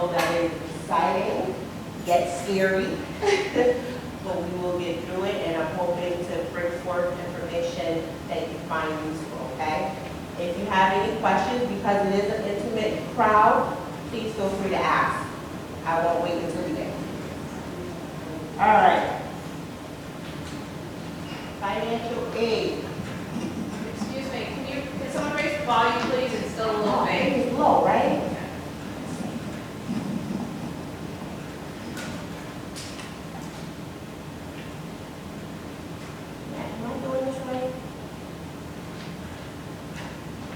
know that it's exciting, yet scary, but we will get through it, and I'm hoping to bring forth information that you find useful, okay? If you have any questions, because it is an intimate crowd, please feel free to ask. I won't wait until the end. All right. Financial aid. Excuse me, can someone raise the volume, please? It's still a little vague. It's low, right? Matt, am I doing this right?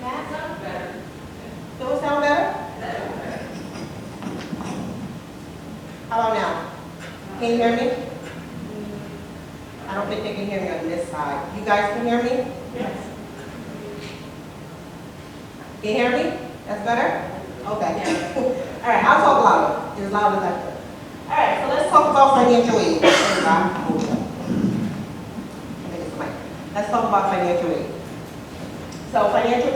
Matt, Sounds better. does it sound better? How about now? Can you hear me? I don't think they can hear me on this side. You guys can hear me? Yes. Can you hear me? That's better? Okay. All right, I'll talk louder. As loud as I can. All right, so let's talk about financial aid. Let's talk about financial aid. So financial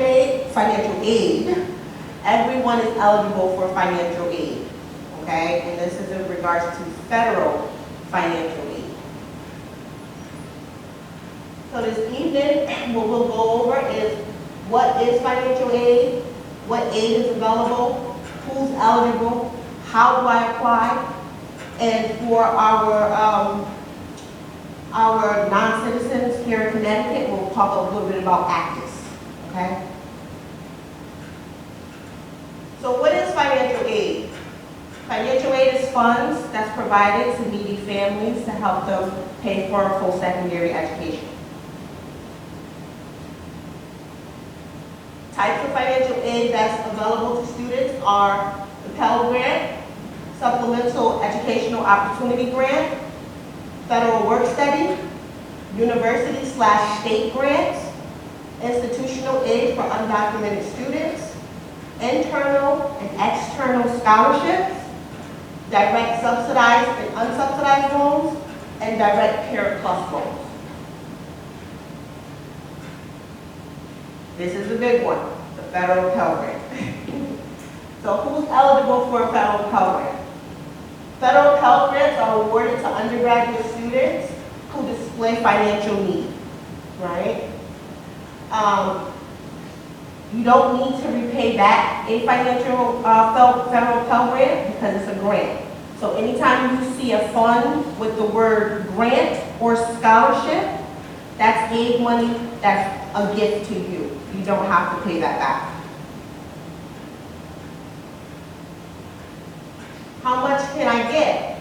aid, everyone is eligible for financial aid, okay? And this is in regards to federal financial aid. So this evening, what we'll go over is what is financial aid, what aid is available, who's eligible, how do I apply, and for our non-citizens here in Connecticut, we'll talk a little bit about ACTIS, okay? So what is financial aid? Financial aid is funds that's provided to needy families to help them pay for a post-secondary education. Types of financial aid that's available to students are the Pell Grant, Supplemental Educational Opportunity Grant, Federal Work Study, University/State grants, Institutional Aid for Undocumented Students, Internal and External Scholarships, Direct Subsidized and Unsubsidized Loans, and Direct Parent Plus Loans. This is the big one, the federal Pell Grant. So who's eligible for a federal Pell Grant? Federal Pell Grants are awarded to undergraduate students who display financial need, right? You don't need to repay back a financial federal Pell Grant because it's a grant. So anytime you see a fund with the word grant or scholarship, that's aid money, that's a gift to you. You don't have to pay that back. How much can I get?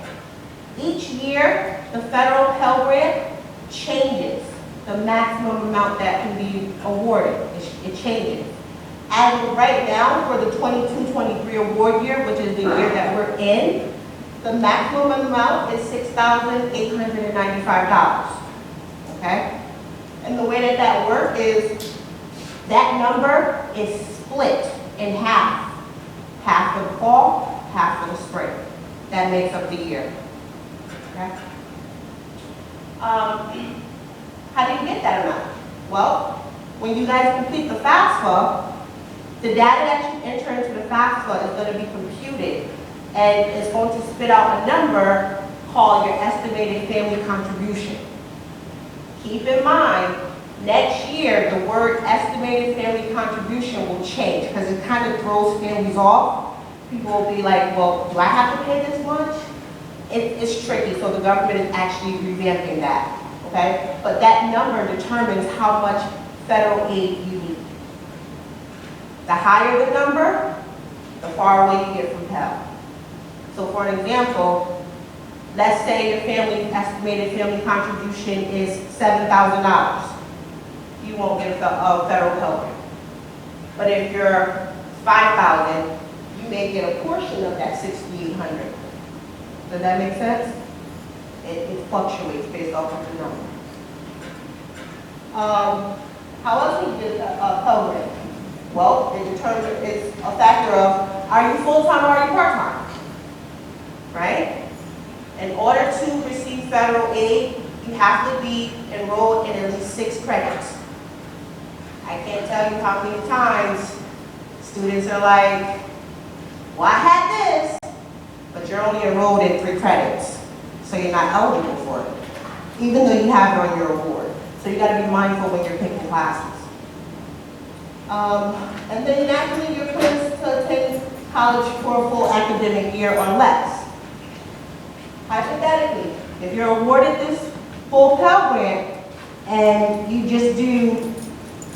Each year, the federal Pell Grant changes the maximum amount that can be awarded. It changes. As of right now, for the 22-23 award year, which is the year that we're in, the maximum amount is $6,895, okay? And the way that works is that number is split in half. Half for the fall, half for the spring. That makes up the year, okay? How do you get that amount? Well, when you guys complete the Fafsa, the data that you enter into the Fafsa is going to be computed, and it's going to spit out a number called your estimated family contribution. Keep in mind, next year, the word estimated family contribution will change because it kind of throws families off. People will be like, well, do I have to pay this much? It's tricky, so the government is actually revamping that, okay? But that number determines how much federal aid you need. The higher the number, the far away you get from Pell. So for an example, let's say your family's estimated family contribution is $7,000. You won't get a federal Pell Grant. But if you're $5,000, you may get a portion of that $6,800. Does that make sense? It fluctuates based off of the number. How else do you get a Pell Grant? Well, it's a factor of, are you full-time or are you part-time? Right? In order to receive federal aid, you have to be enrolled in at least 6 credits. I can't tell you how many times students are like, well, I had this, you're only enrolled in 3 credits, so you're not eligible for it, even though you have it on your award. So you got to be mindful when you're picking classes. And then naturally, you're placed to attend college for a full academic year or less. Hypothetically, if you're awarded this full Pell Grant and you just do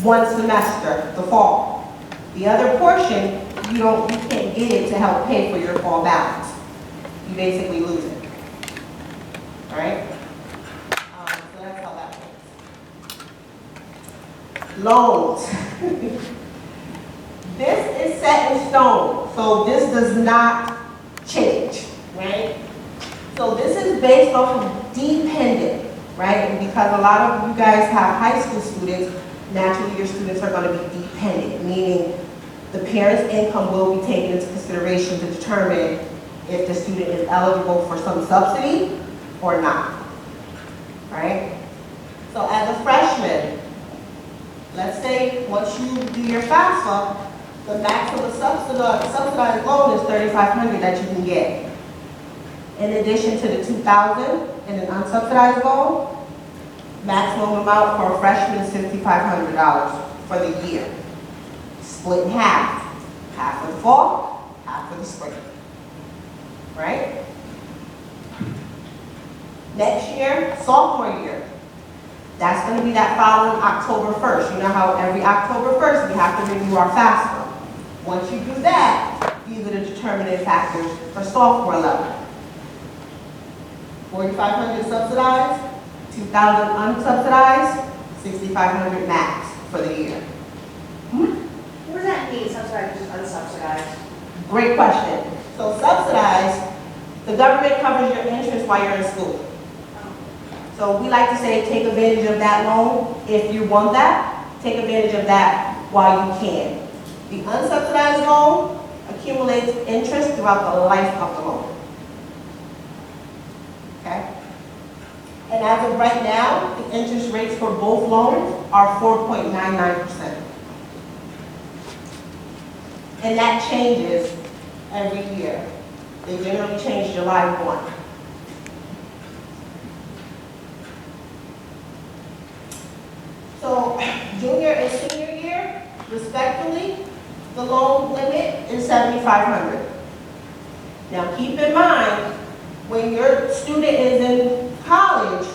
1 semester, the fall, the other portion, you can't get it to help pay for your fall balance. You basically lose it. All right? So that's how that works. Loans. This is set in stone, so this does not change, right? So this is based off of dependent, right? And because a lot of you guys have high school students, naturally your students are going to be dependent, meaning the parent's income will be taken into consideration to determine if the student is eligible for some subsidy or not, right? So as a freshman, let's say once you do your FAFSA, the maximum subsidized loan is $3,500 that you can get. In addition to the $2,000 in an unsubsidized loan, maximum amount for a freshman is $5,500 for the year. Split in half. Half for the fall, half for the spring. Right? Next year, sophomore year. That's going to be that following October 1st. You know how every October 1st we have to renew our FAFSA. Once you do that, these are the determining factors for sophomore level. $4,500 subsidized, $2,000 unsubsidized, $6,500 max for the year. What does that mean, subsidized versus unsubsidized? Great question. So subsidized, the government covers your interest while you're in school. So we like to say take advantage of that loan if you want that. Take advantage of that while you can. The unsubsidized loan accumulates interest throughout the life of the loan. Okay? And as of right now, the interest rates for both loans are 4.99%. And that changes every year. They generally change July 1. So junior and senior year, respectively, the loan limit is $7,500. Now keep in mind, when your student is in college,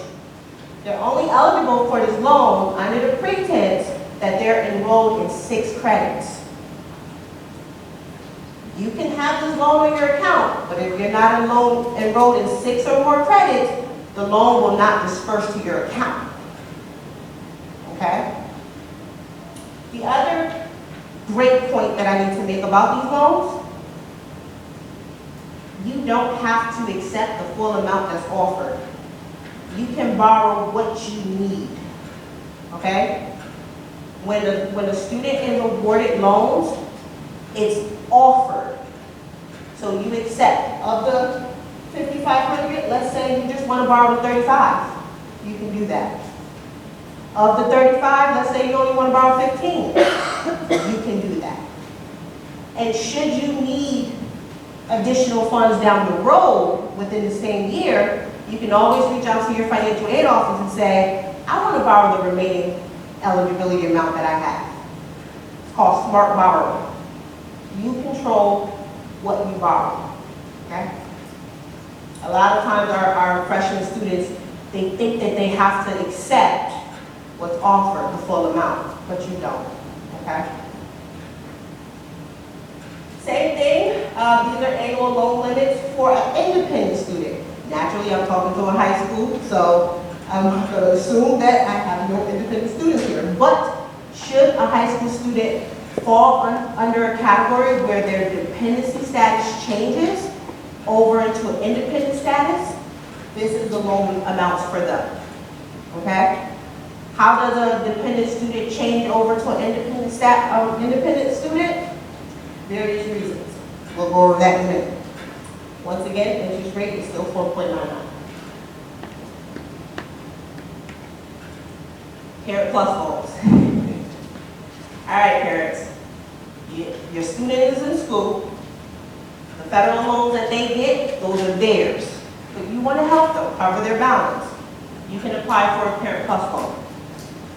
they're only eligible for this loan under the pretense that they're enrolled in 6 credits. You can have this loan on your account, but if you're not enrolled in 6 or more credits, the loan will not disperse to your account. Okay? The other great point that I need to make about these loans, you don't have to accept the full amount that's offered. You can borrow what you need. Okay? When a student is awarded loans, it's offered. So you accept of the $5,500, let's say you just want to borrow the $35,000. You can do that. Of the $35,000, let's say you only want to borrow $15,000. You can do that. And should you need additional funds down the road within the same year, you can always reach out to your financial aid office and say, I want to borrow the remaining eligibility amount that I have. It's called smart borrowing. You control what you borrow. Okay? A lot of times our freshman students, they think that they have to accept what's offered, the full amount, but you don't. Okay? Same thing, these are annual loan limits for an independent student. Naturally, I'm talking to a high school, so I'm going to assume that I have no independent students here. But should a high school student fall under a category where their dependency status changes over into an independent status, this is the loan amounts for them. Okay? How does a dependent student change over to an independent student? Various reasons. We'll go over that in a minute. Once again, interest rate is still 4.99. Parent plus loans. All right, parents. Your student is in school. The federal loans that they get, those theirs. But you want to help them cover their balance. You can apply for a Parent Plus loan.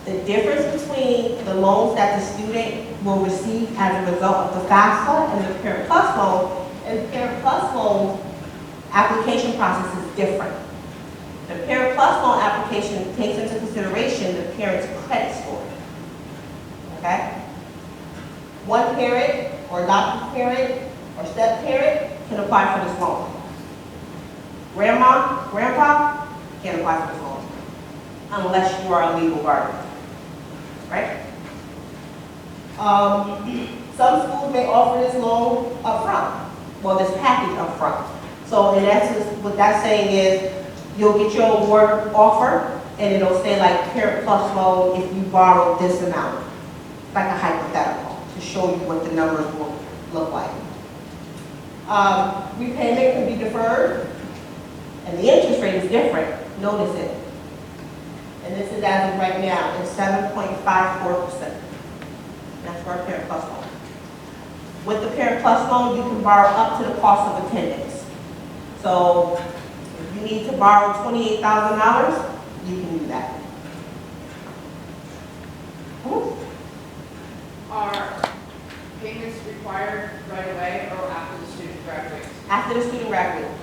The difference between the loans that the student will receive as a result of the FAFSA and the Parent Plus loan is the Parent Plus loan application process is different. The Parent Plus loan application takes into consideration the parent's credit score. Okay? One parent or adoptive parent or step parent can apply for this loan. Grandma, grandpa can't apply for this loan unless you are a legal guardian. Right? Some schools may offer this loan up front. Well, this package up front. So in essence, what that's saying is you'll get your award offer and it'll say like Parent Plus loan if you borrow this amount. Like a hypothetical to show you what the numbers will look like. Repayment can be deferred and the interest rate is different. Notice it. And this is as of right now, it's 7.54%. That's for a Parent Plus loan. With the Parent Plus loan, you can borrow up to the cost of attendance. So if you need to borrow $28,000, you can do that. Are payments required right away or after the student graduates? After the student graduates.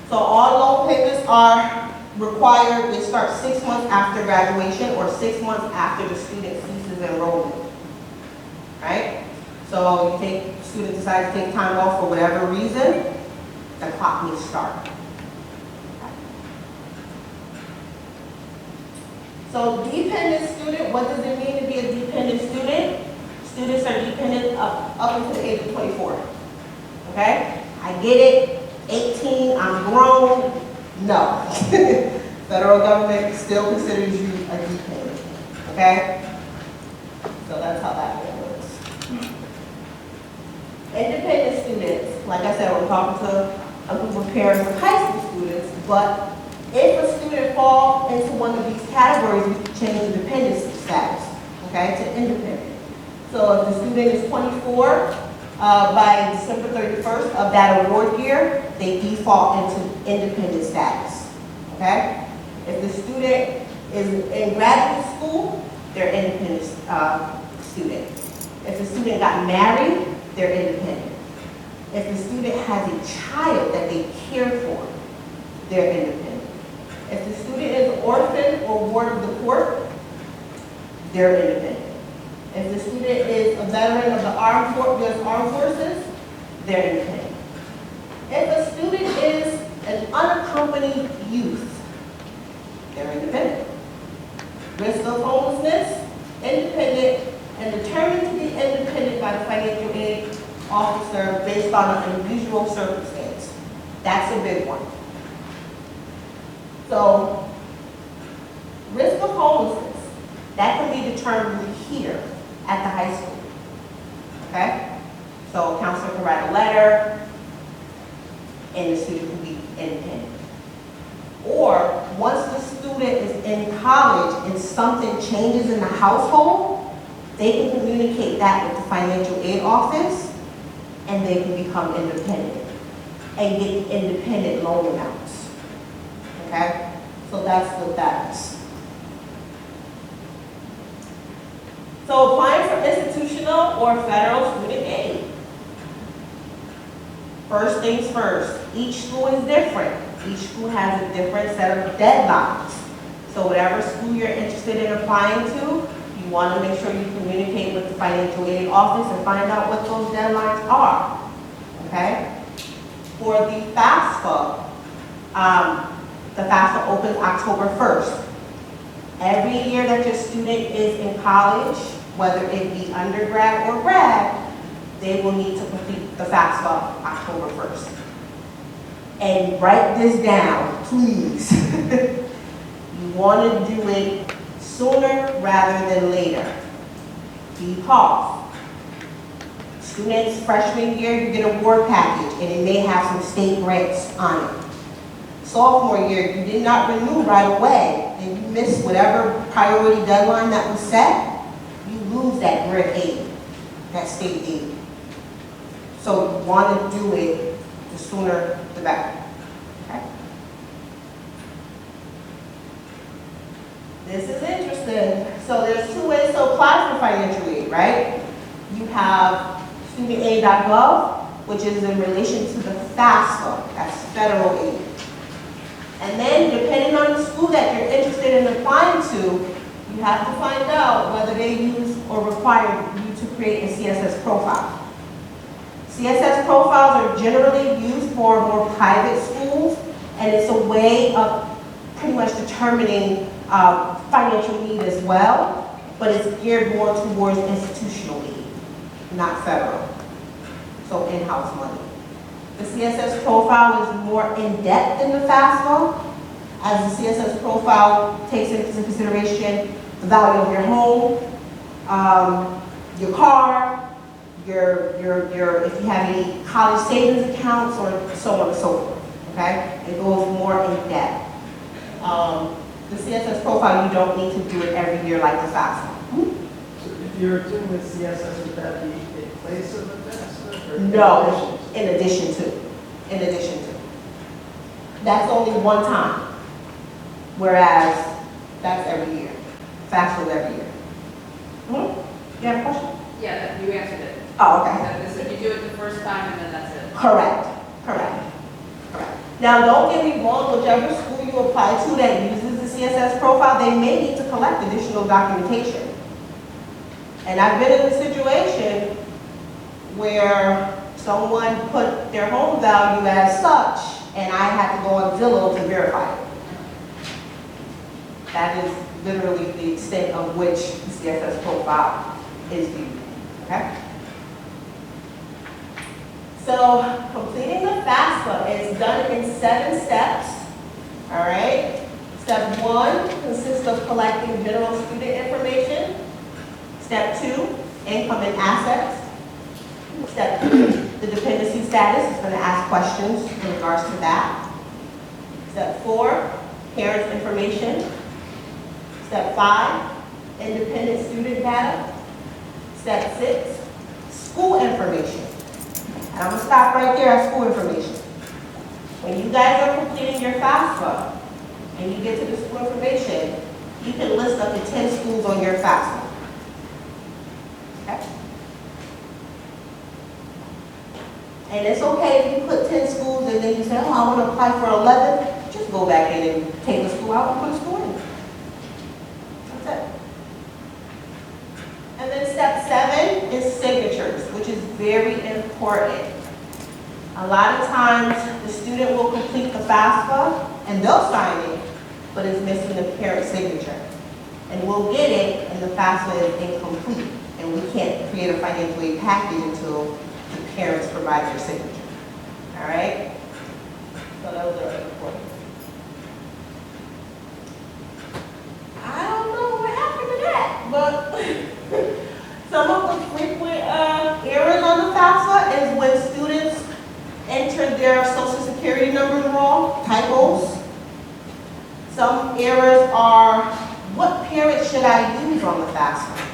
So all loan payments are required, they start 6 months after graduation or 6 months after the student ceases enrollment. Right? So student decides to take time off for whatever reason, the clock needs to start. So dependent student, what does it mean to be a dependent student? Students are dependent up until the age of 24. Okay? I get it, 18, I'm grown. No. Federal government still considers you a dependent. Okay? So that's how that works. Independent students, like I said, we're talking to a group of parents of high school students, but if a student falls into one of these categories, we change the dependency status, okay, to independent. So if the student is 24, by December 31st of that award year, they default into independent status, okay? If the student is in graduate school, they're independent student. If the student got married, they're independent. If the student has a child that they care for, they're independent. If the student is an orphan or ward of the court, they're independent. If the student is a veteran of the U.S. Armed Forces, they're independent. If a student is an unaccompanied youth, they're independent. Risk of homelessness, independent, and determined to be independent by the financial aid officer based on an unusual circumstance. That's a big one. So, risk of homelessness, that can be determined here at the high school. Okay? So, a counselor can write a letter, and the student can be independent. Or, once the student is in college and something changes in the household, they can communicate that with the financial aid office, and they can become independent and get independent loan amounts. Okay? So that's what that is. So applying for institutional or federal student aid. First things first, each school is different. Each school has a different set of deadlines. So whatever school you're interested in applying to, you want to make sure you communicate with the financial aid office and find out what those deadlines are. Okay? For the FAFSA, the FAFSA opens October 1st. Every year that your student is in college, whether it be undergrad or grad, they will need to complete the FAFSA October 1st. And write this down, please. You want to do it sooner rather than later. Because students freshman year, you get a award package and it may have some state grants on it. Sophomore year, you did not renew right away and you missed whatever priority deadline that was set, you lose that grant aid, that state aid. So you want to do it the sooner the better. Okay? This is interesting. So there's two ways to apply for financial aid, right? You have studentaid.gov, which is in relation to the FAFSA, that's federal aid. And then depending on the school that you're interested in applying to, you have to find out whether they use or require you to create a CSS profile. CSS profiles are generally used for more private schools, and it's a way of pretty much determining financial need as well, but it's geared more towards institutional aid, not federal. So in-house money. The CSS profile is more in-depth than the FAFSA, as the CSS profile takes into consideration the value of your home, your car, your if you have any college savings accounts, or so on and so forth. Okay, it goes more in depth. The CSS profile, you don't need to do it every year like the FAFSA. So if you're doing the CSS, would that be in place of the FAFSA? Or No, in addition to. In addition to. That's only one time, whereas that's every year. FAFSA is every year. You have a question? Yeah, you answered it. Oh, okay. That is, if you do it the first time and then that's it. Correct. Now, don't get me wrong, whichever school you apply to that uses the CSS profile, they may need to collect additional documentation. And I've been in a situation where someone put their home value as such, and I had to go on Zillow to verify it. That is literally the extent of which the CSS profile is viewed, okay? So, completing the FAFSA is done in 7 steps, all right? Step 1 consists of collecting general student information. Step 2, income and assets. Step 3, the dependency status is going to ask questions in regards to that. Step 4, parents' information. Step 5, independent student data. Step 6, school information. And I'm going to stop right there at school information. When you guys are completing your FAFSA and you get to the school information, you can list up to 10 schools on your FAFSA. Okay? And it's okay if you put 10 schools and then you say, oh, I want to apply for 11. Just go back in and take the school out and put a school in. That's it. And then step 7 is signatures, which is very important. A lot of times the student will complete the FAFSA and they'll sign it, but it's missing the parent signature. And we'll get it and the FAFSA is incomplete. And we can't create a financial aid package until the parents provide their signature. All right? So those are important. I don't know what happened to that, but some of the frequent errors on the FAFSA is when students enter their social security numbers wrong, typos. Some errors are, what parent should I use on the FAFSA?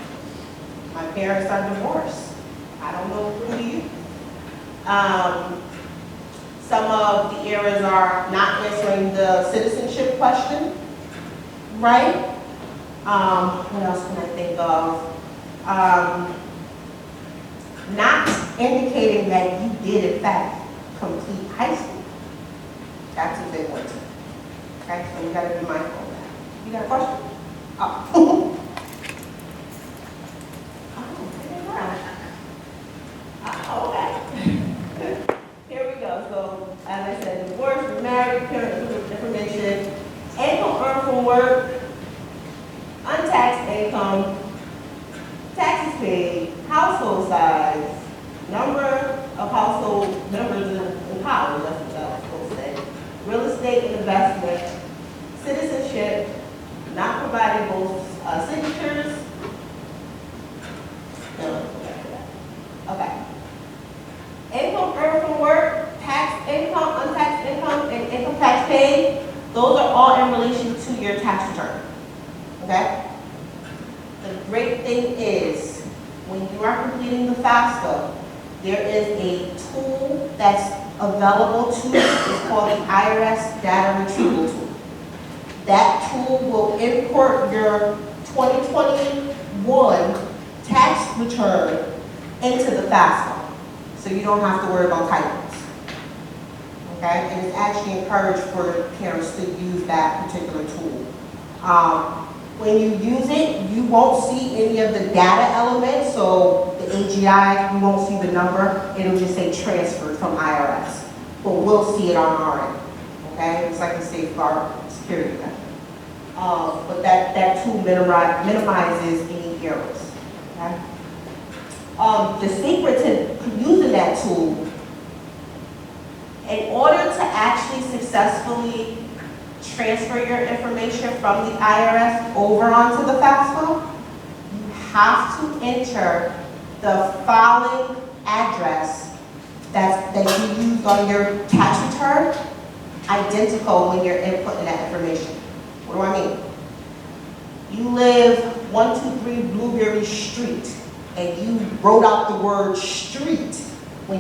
My parents are divorced. I don't know who to use. Some of the errors are not answering the citizenship question, right? What else can I think of? Not indicating that you did in fact complete high school. That's a big one too. Okay, so we gotta be mindful of that. You got a question? Oh. Oh, okay. Here we go. So, as I said, divorce, remarried, parent information, income earned from work, untaxed income, taxes paid, household size, number of household members in college, that's what I was supposed to say, real estate and investment, citizenship, not providing both signatures. No, okay. Income earned from work, tax income, untaxed income, and income tax paid, those are all in relation to your tax return. Okay? The great thing is, when you are completing the FAFSA, there is a tool that's available to you. It's called the IRS Data Retrieval Tool. that tool will import your 2021 tax return into the FAFSA, so you don't have to worry about typos. Okay, and it's actually encouraged for parents to use that particular tool. When you use it, you won't see any of the data elements, so the AGI, you won't see the number, it'll just say transferred from IRS. But we'll see it on our end, okay? It's like a safeguard security measure. But that tool minimizes any errors, okay? The secret to using that tool, in order to actually successfully transfer your information from the IRS over onto the FAFSA, you have to enter the filing address that you used on your tax return, identical when you're inputting that information. What do I mean? You live 123 Blueberry Street, and you wrote out the word street when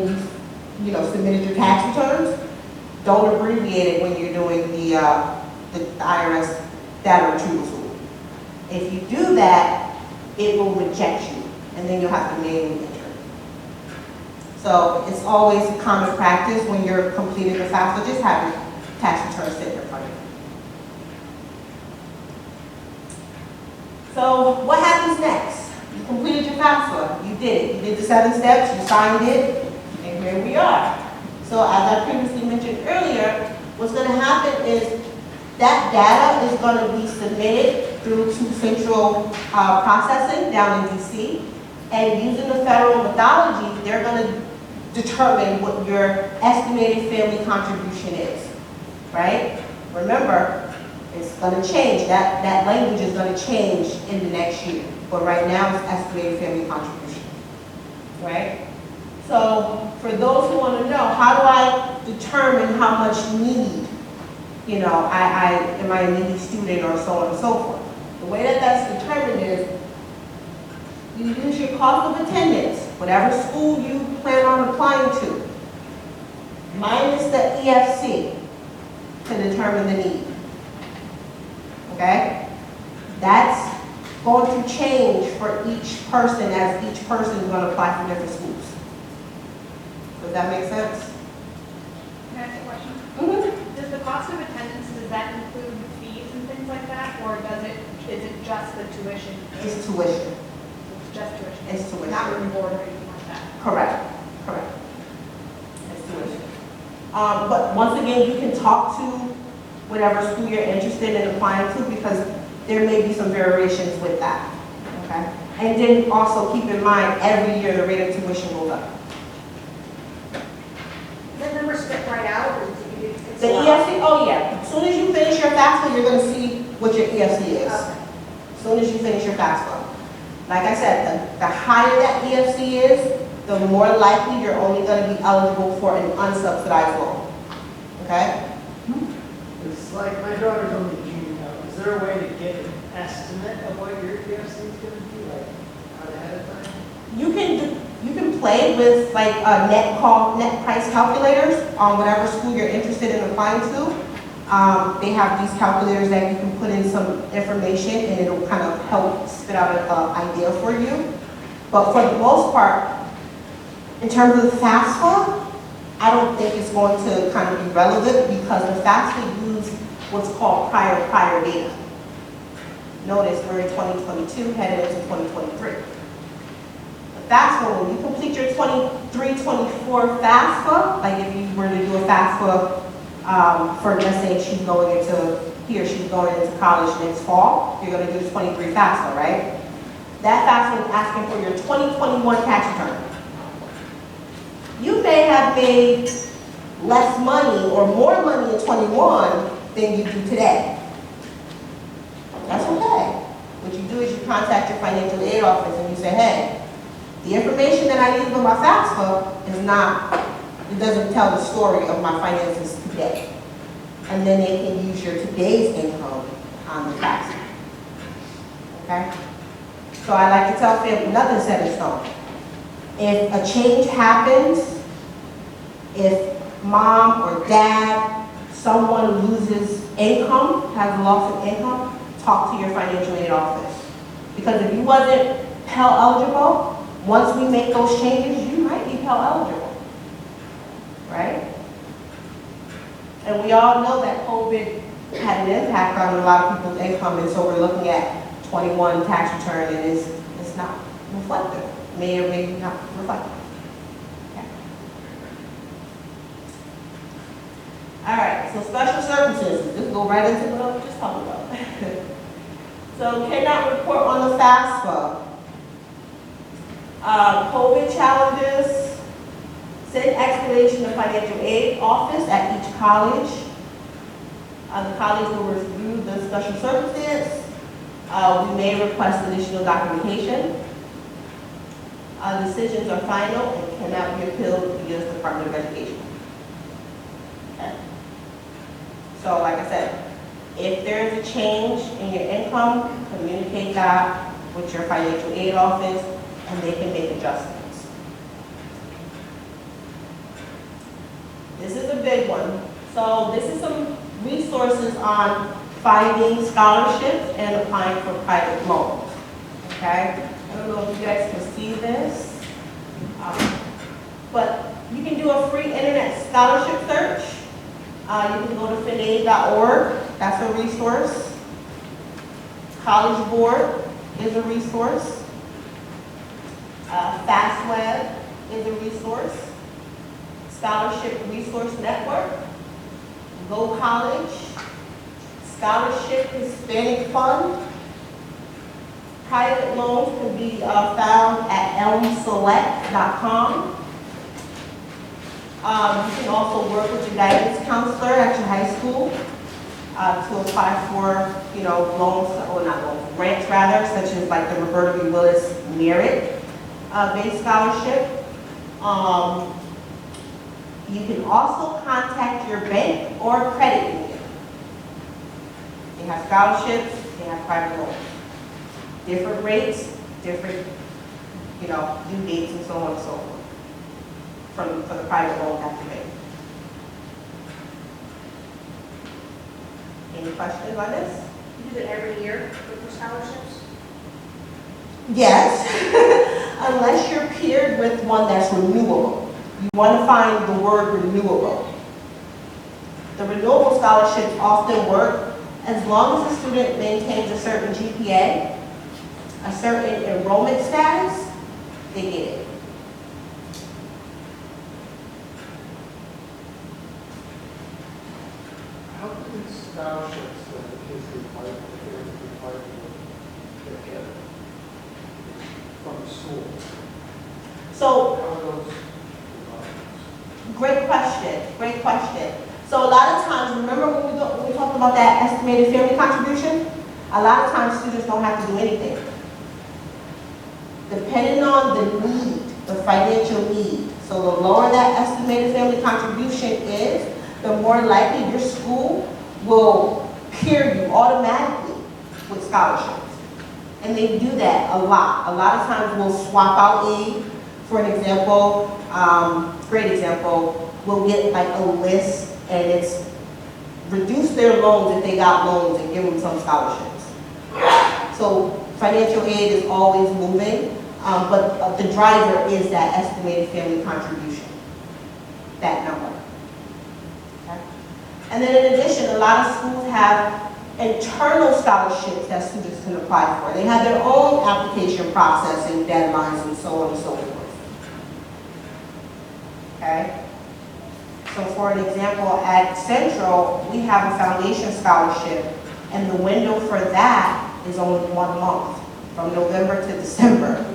you submitted your tax returns. Don't abbreviate it when you're doing the IRS data retrieval tool. If you do that, it will reject you, and then you'll have to manually enter. So it's always common practice when you're completing the FAFSA, just have your tax return sitting in front of you. So what happens next? You completed your FAFSA, you did it. You did the 7 steps, you signed it, and here we are. So as I previously mentioned earlier, what's going to happen is that data is going to be submitted through to central processing down in DC, and using the federal methodology, they're going to determine what your estimated family contribution is, right? Remember, it's going to change. That language is going to change in the next year, but right now it's estimated family contribution, right? So for those who want to know, how do I determine how much need, am I a needy student or so on and so forth? The way that that's determined is you use your cost of attendance, whatever school you plan on applying to, minus the EFC to determine the need. Okay? That's going to change for each person as each person is going to apply for different schools. Does that make sense? Can I ask a question? Mm-hmm. Does the cost of attendance, does that include fees and things like that, or is it just the tuition? It's tuition. It's just tuition? It's tuition. Not room and board or anything like that? Correct. It's tuition. But once again, you can talk to whatever school you're interested in applying to, because there may be some variations with that. Okay? And then also keep in mind, every year the rate of tuition goes up. Is that number spit right out, or it's The EFC, oh yeah. As soon as you finish your FAFSA, you're going to see what your EFC is. Okay. As soon as you finish your FAFSA. Like I said, the higher that EFC is, the more likely you're only going to be eligible for an unsubsidized loan. Okay? It's like, my daughter's only junior now. Is there a way to get an estimate of what your EFC is going to be, like, out ahead of time? You can play with like net price calculators on whatever school you're interested in applying to. They have these calculators that you can put in some information, and it'll kind of help spit out an idea for you. But for the most part, in terms of the FAFSA, I don't think it's going to kind of be relevant, because the FAFSA use what's called prior data. Notice we're in 2022, headed into 2023. The FAFSA, when you complete your 23-24 FAFSA, like if you were to do a FAFSA for, let's say she's going into college next fall, you're going to do the 23 FAFSA, right? That FAFSA is asking for your 2021 tax return. You may have made less money or more money in 21 than you do today. That's okay. What you do is you contact your financial aid office and you say, hey, the information that I use with my FAFSA it doesn't tell the story of my finances today. And then they can use your today's income on the FAFSA. Okay? So I like to tell families, nothing's set in stone. If a change happens, if mom or dad someone loses income, has a loss of income, talk to your financial aid office. Because if you wasn't Pell eligible, once we make those changes, you might be Pell eligible, right? And we all know that COVID had an impact on a lot of people's income, and so we're looking at 21 tax return, and it's not reflective, may or may not reflect. Okay. All right, so special circumstances, just go right into what I was just talking about. So cannot report on the FAFSA. COVID challenges, send explanation to financial aid office at each college. The college will review the special circumstance. We may request additional documentation. Decisions are final and cannot be appealed to the U.S. Department of Education. Okay. So like I said, if there is a change in your income, communicate that with your financial aid office and they can make adjustments. This is a big one. So this is some resources on finding scholarships and applying for private loans. Okay? I don't know if you guys can see this, but you can do a free internet scholarship search. You can go to finaid.org, that's a resource. College Board is a resource. FastWeb is a resource. Scholarship Resource Network, Go College, Scholarship Hispanic Fund. Private loans can be found at elmselect.com. You can also work with your guidance counselor at your high school to apply for, loans, or not loans, grants rather, such as like the Roberta B. Willis merit-based scholarship. You can also contact your bank or credit union. They have scholarships, they have private loans. Different rates, different, due dates and so on and so forth for the private loan that you make. Any questions on this? You do it every year for scholarships? Yes, unless you're paired with one that's renewable. You want to find the word renewable. The renewable scholarships often work as long as the student maintains a certain GPA, a certain enrollment status, they get it. How do these scholarships that the kids require, the parents require to get from the school? So, How are those? great question. So a lot of times, remember when we talked about that estimated family contribution? A lot of times students don't have to do anything. Depending on the need, the financial need. So the lower that estimated family contribution is, the more likely your school will pair you automatically with scholarships. And they do that a lot. A lot of times we'll swap out aid. For an example, great example, we'll get like a list and it's reduce their loans if they got loans and give them some scholarships. So financial aid is always moving, but the driver is that estimated family contribution, that number. Okay? And then in addition, a lot of schools have internal scholarships that students can apply for. They have their own application process and deadlines and so on and so forth. Okay? So for an example, at Central, we have a foundation scholarship, and the window for that is only 1 month, from November to December.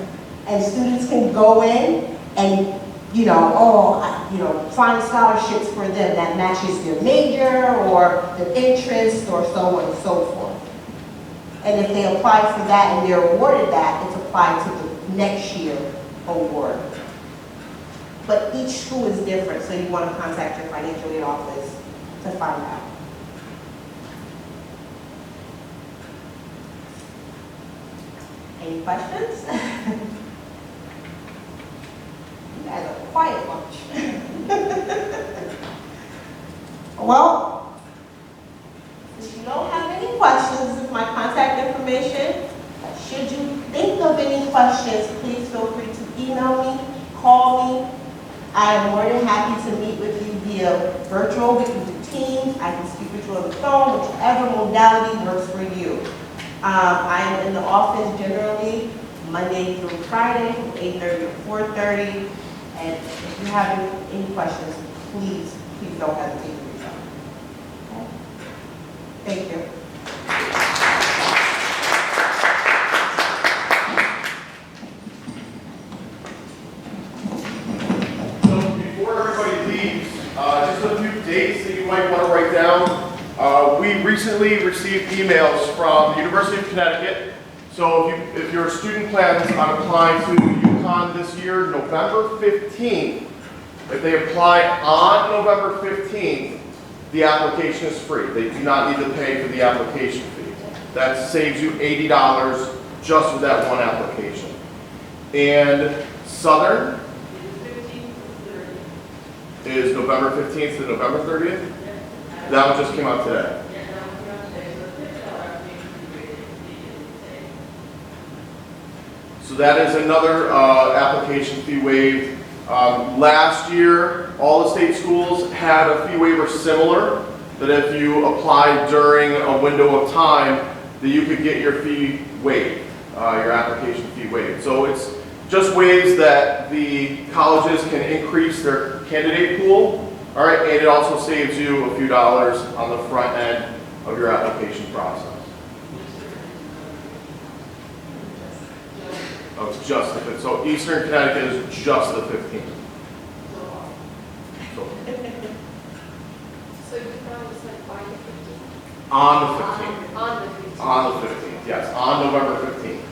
And students can go in and, find scholarships for them that matches their major or their interest or so on and so forth. And if they apply for that and they're awarded that, it's applied to the next year award. But each school is different, so you want to contact your financial aid office to find out. Any questions? You guys are a quiet bunch. Well, questions, this is my contact information. Should you think of any questions, please feel free to email me, call me. I am more than happy to meet with you via virtual. We can do Teams. I can speak with you on the phone, whichever modality works for you. I am in the office generally Monday through Friday from 8:30 to 4:30. And if you have any questions, please don't hesitate to reach out. Okay? Thank you. So before everybody leaves, just a few dates that you might want to write down. We recently received emails from the University of Connecticut. So if your student plans on applying to UConn this year, November 15th, if they apply on November 15th, the application is free. They do not need to pay for the application fee. That saves you $80 just with that one application. And Southern is November 15th to November 30th. That one just came out today. So that is another application fee waived. Last year, all the state schools had a fee waiver similar, that if you applied during a window of time, that you could get your fee waived, your application fee waived. So it's just ways that the colleges can increase their candidate pool, all right, and it also saves you a few dollars on the front end of your application process. Oh, it's just the 15th. So Eastern Connecticut is just the 15th. So, So you probably said by the 15th? on the 15th. On the 15th. On the 15th, yes, on November 15th.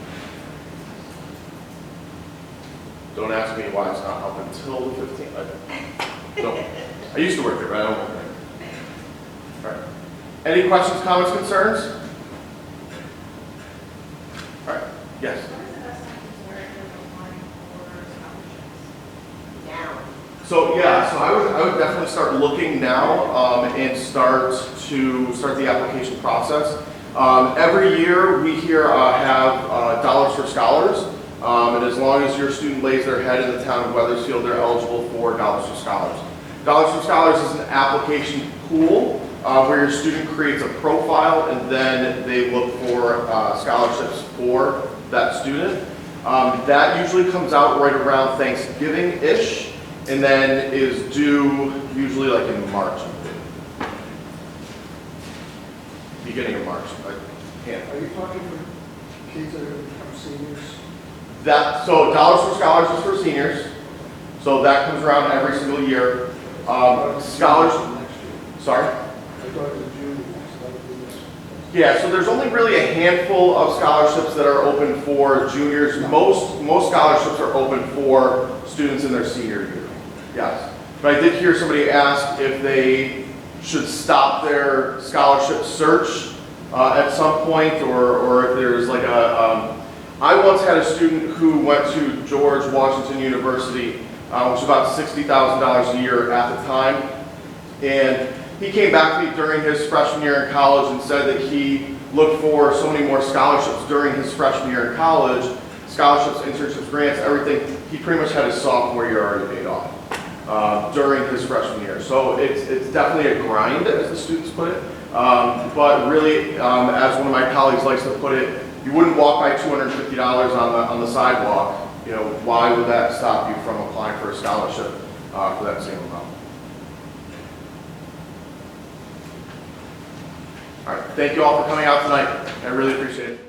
Don't ask me why it's not up until the 15th. I used to work there, but I don't work there. All right. Any questions, comments, concerns? All right. Yes. So yeah, so I would definitely start looking now and start the application process. Every year we here have Dollars for Scholars, and as long as your student lays their head in the town of Wethersfield, they're eligible for Dollars for Scholars. Dollars for Scholars is an application pool where your student creates a profile and then they look for scholarships for that student. That usually comes out right around Thanksgiving-ish, and then is due usually like in March. Beginning of March. I can't. Are you talking for kids that are going to become seniors? So Dollars for Scholars is for seniors. So that comes around every single year. Scholars. Next year. Sorry? I thought it was junior next, that would be this. Yeah, so there's only really a handful of scholarships that are open for juniors. Most scholarships are open for students in their senior year. Yes. But I did hear somebody ask if they should stop their scholarship search at some point, or if there's like I once had a student who went to George Washington University, which was about $60,000 a year at the time, and he came back to me during his freshman year in college and said that he looked for so many more scholarships during his freshman year in college, scholarships, internships, grants, everything. He pretty much had his sophomore year already paid off during his freshman year. So it's definitely a grind, as the students put it. But really, as one of my colleagues likes to put it, you wouldn't walk by $250 on the sidewalk. You know, why would that stop you from applying for a scholarship for that same amount? All right, thank you all for coming out tonight. I really appreciate it.